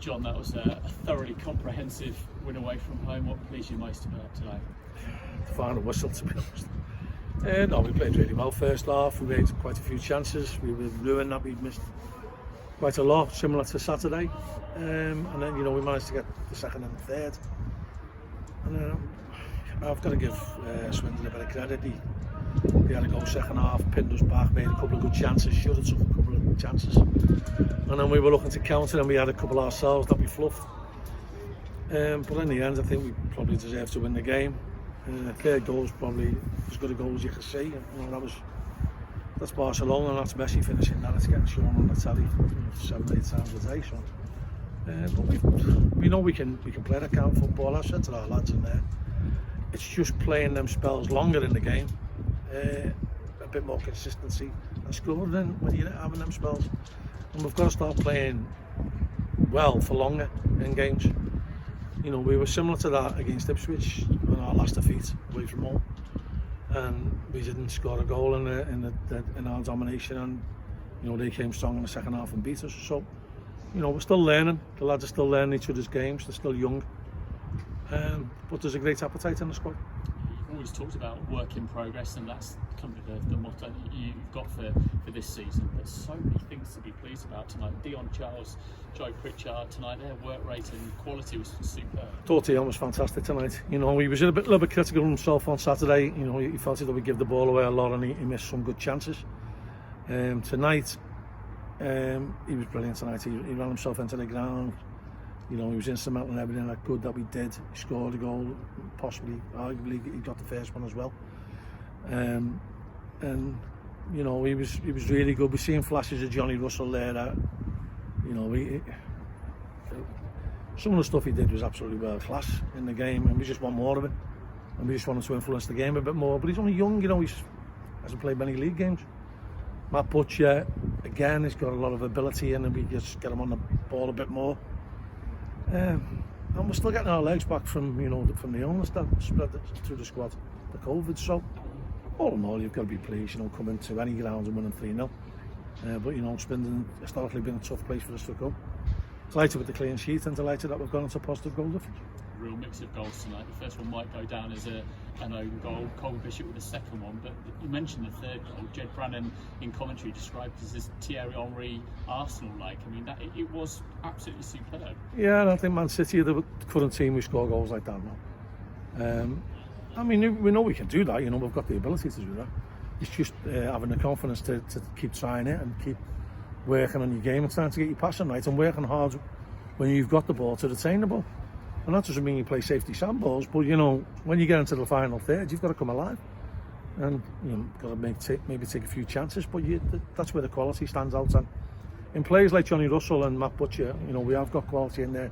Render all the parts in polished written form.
John, that was a thoroughly comprehensive win away from home. What pleased you most about today? The final whistle, to be honest. No, we played really well first half. We made quite a few chances. We were ruined that we'd missed quite a lot, similar to Saturday. And then, you know, we managed to get the second and third. And I've got to give Swindon a bit of credit. He had a goal second half, pinned us back, made a couple of good chances, should have took a couple of chances. And then we were looking to counter and we had a couple ourselves that we fluffed. But in the end, I think we probably deserved to win the game. Third goal was probably as good a goal as you could see. You know, that's Barcelona, and that's Messi finishing that. It's getting shown on the telly 7-8 times a day. So, but we know we can play that kind of football. I said to our lads in there, it's just playing them spells longer in the game, a bit more consistency, and scoring then when you're having them spells. And we've got to start playing well for longer in games. You know, we were similar to that against Ipswich on our last defeat away from home, and we didn't score a goal in our domination, and you know, they came strong in the second half and beat us. So, you know, we're still learning. The lads are still learning each other's games. They're still young, but there's a great appetite in the squad. You've always talked about work in progress, and that's kind of the motto that you've got for this season. There's so many things to be pleased about tonight. Dion Charles, Joe Pritchard tonight, their work rate and quality was superb. Thought Dion was fantastic tonight. You know, he was a little bit critical of himself on Saturday. You know, he felt that we give the ball away a lot and he missed some good chances. Tonight, he was brilliant tonight. He ran himself into the ground. You know, he was instrumental in everything that good that we did. He scored a goal, possibly, arguably, he got the first one as well. And you know, he was really good. We're seeing flashes of Johnny Russell there. That, you know, some of the stuff he did was absolutely world class in the game, and we just want more of it. And we just want him to influence the game a bit more. But he's only young, you know. He hasn't played many league games. Matt Butcher, again, he's got a lot of ability in, and we just get him on the ball a bit more. And we're still getting our legs back from the illness that spread through the squad, the COVID. So, all in all, you've got to be pleased, you know, coming to any ground and winning 3-0. But you know, Swindon historically been a tough place for us to go. Delighted with the clean sheet and delighted that we've gone into positive goal difference. Real mix of goals tonight. The first one might go down as an own goal. Coley Bishop with the second one, but you mentioned the third goal. Jed Brannan in commentary described it as this Thierry Henry Arsenal-like. I mean, it was absolutely superb. Yeah, and I think Man City are the current team who score goals like that now. I mean, we know we can do that. You know, we've got the ability to do that. It's just having the confidence to keep trying it and keep working on your game and trying to get your passing right and working hard when you've got the ball to retain the ball. And that doesn't mean you play safety sandballs, but you know, when you get into the final third, you've got to come alive, and you know, got to maybe take a few chances. But that's where the quality stands out. And in players like Johnny Russell and Matt Butcher, you know, we have got quality in there.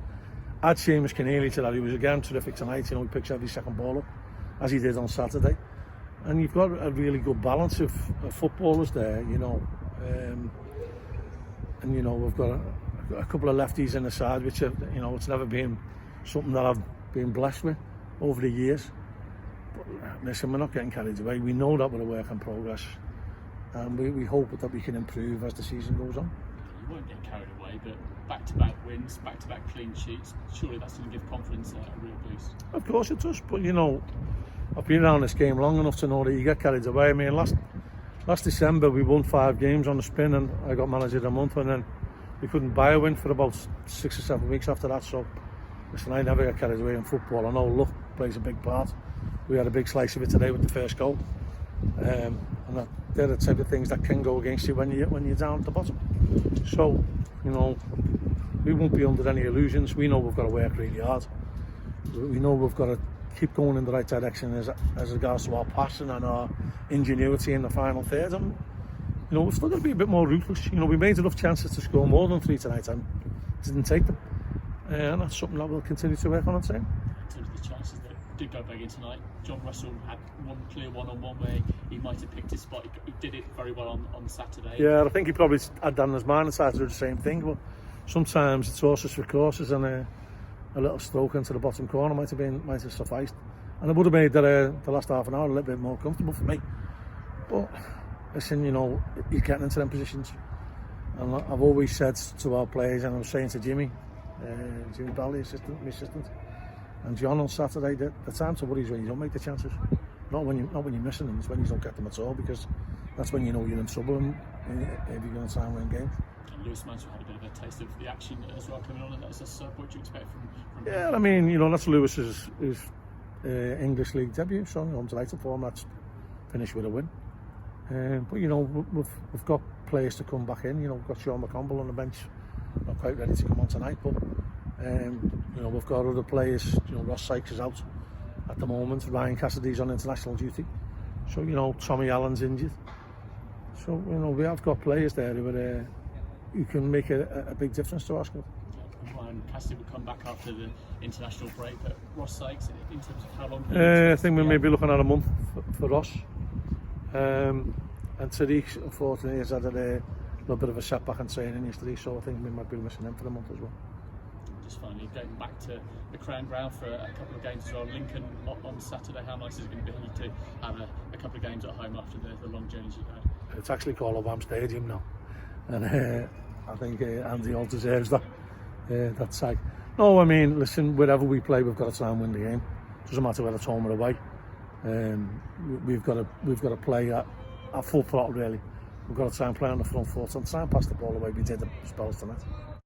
Add Seamus Keneally to that. He was again terrific tonight. You know, he picks every second ball up, as he did on Saturday. And you've got a really good balance of footballers there. You know, and you know, we've got a couple of lefties in the side, which are, you know, it's never been something that I've been blessed with over the years. But listen, we're not getting carried away. We know that we're a work in progress, and we hope that we can improve as the season goes on. You won't get carried away, but back-to-back wins, back-to-back clean sheets, surely that's going to give confidence a real boost. Of course it does, but you know, I've been around this game long enough to know that you get carried away. I mean, last December we won 5 games on the spin, and I got manager of the month, and then we couldn't buy a win for about 6 or 7 weeks after that. So listen, I never get carried away in football. I know luck plays a big part. We had a big slice of it today with the first goal, and they're the type of things that can go against you when you're down at the bottom. So, you know, we won't be under any illusions. We know we've got to work really hard. We know we've got to keep going in the right direction as regards to our passing and our ingenuity in the final third. And you know, we've still got to be a bit more ruthless. You know, we made enough chances to score more than 3 tonight and didn't take them. And that's something that we'll continue to work on and say. In terms of the chances that did go back in tonight, John Russell had one clear one-on-one where he might have picked his spot. He did it very well on Saturday. Yeah, I think he probably had done his mind and tried to do the same thing. But sometimes it's horses for courses, and a little stroke into the bottom corner might have sufficed. And it would have made the last half an hour a little bit more comfortable for me. But listen, you know, you're getting into them positions. And I've always said to our players, and I was saying to Jimmy, Jimmy Bally, my assistant, and John on Saturday. The time to worry is when you don't make the chances. Not when you're missing them. It's when you don't get them at all, because that's when you know you're in trouble and if you're going to try and win games. And Lewis Mansell had a bit of a taste of the action as well coming on, and that's a sub. What do you expect from Yeah, I mean, that's Lewis's English League debut, so I'm delighted for him. That's finished with a win. But we've got players to come back in. We've got Sean McConville on the bench, not quite ready to come on tonight, but we've got other players. Ross Sykes is out at the moment. Ryan Cassidy's on international duty, so Tommy Allen's injured. So we have got players there who can make a big difference to our squad. Ryan Cassidy will come back after the international break, but Ross Sykes, in terms of how long? I think we may be looking at a month for Ross. And Tariq, unfortunately, has had a little bit of a setback in training yesterday, so I think we might be missing him for a month as well. Just finally, going back to the Crown Ground for a couple of games as well. Lincoln on Saturday, how nice is it going to be to have a couple of games at home after the long journeys you've had? It's actually called a WAM Stadium now, and I think Andy all deserves that side. No, I mean, listen, wherever we play, we've got to try and win the game. Doesn't matter whether it's home or away. We've got to play at full throttle, really. We've got to try and play on the front foot and try and pass the ball away. We did the spells tonight.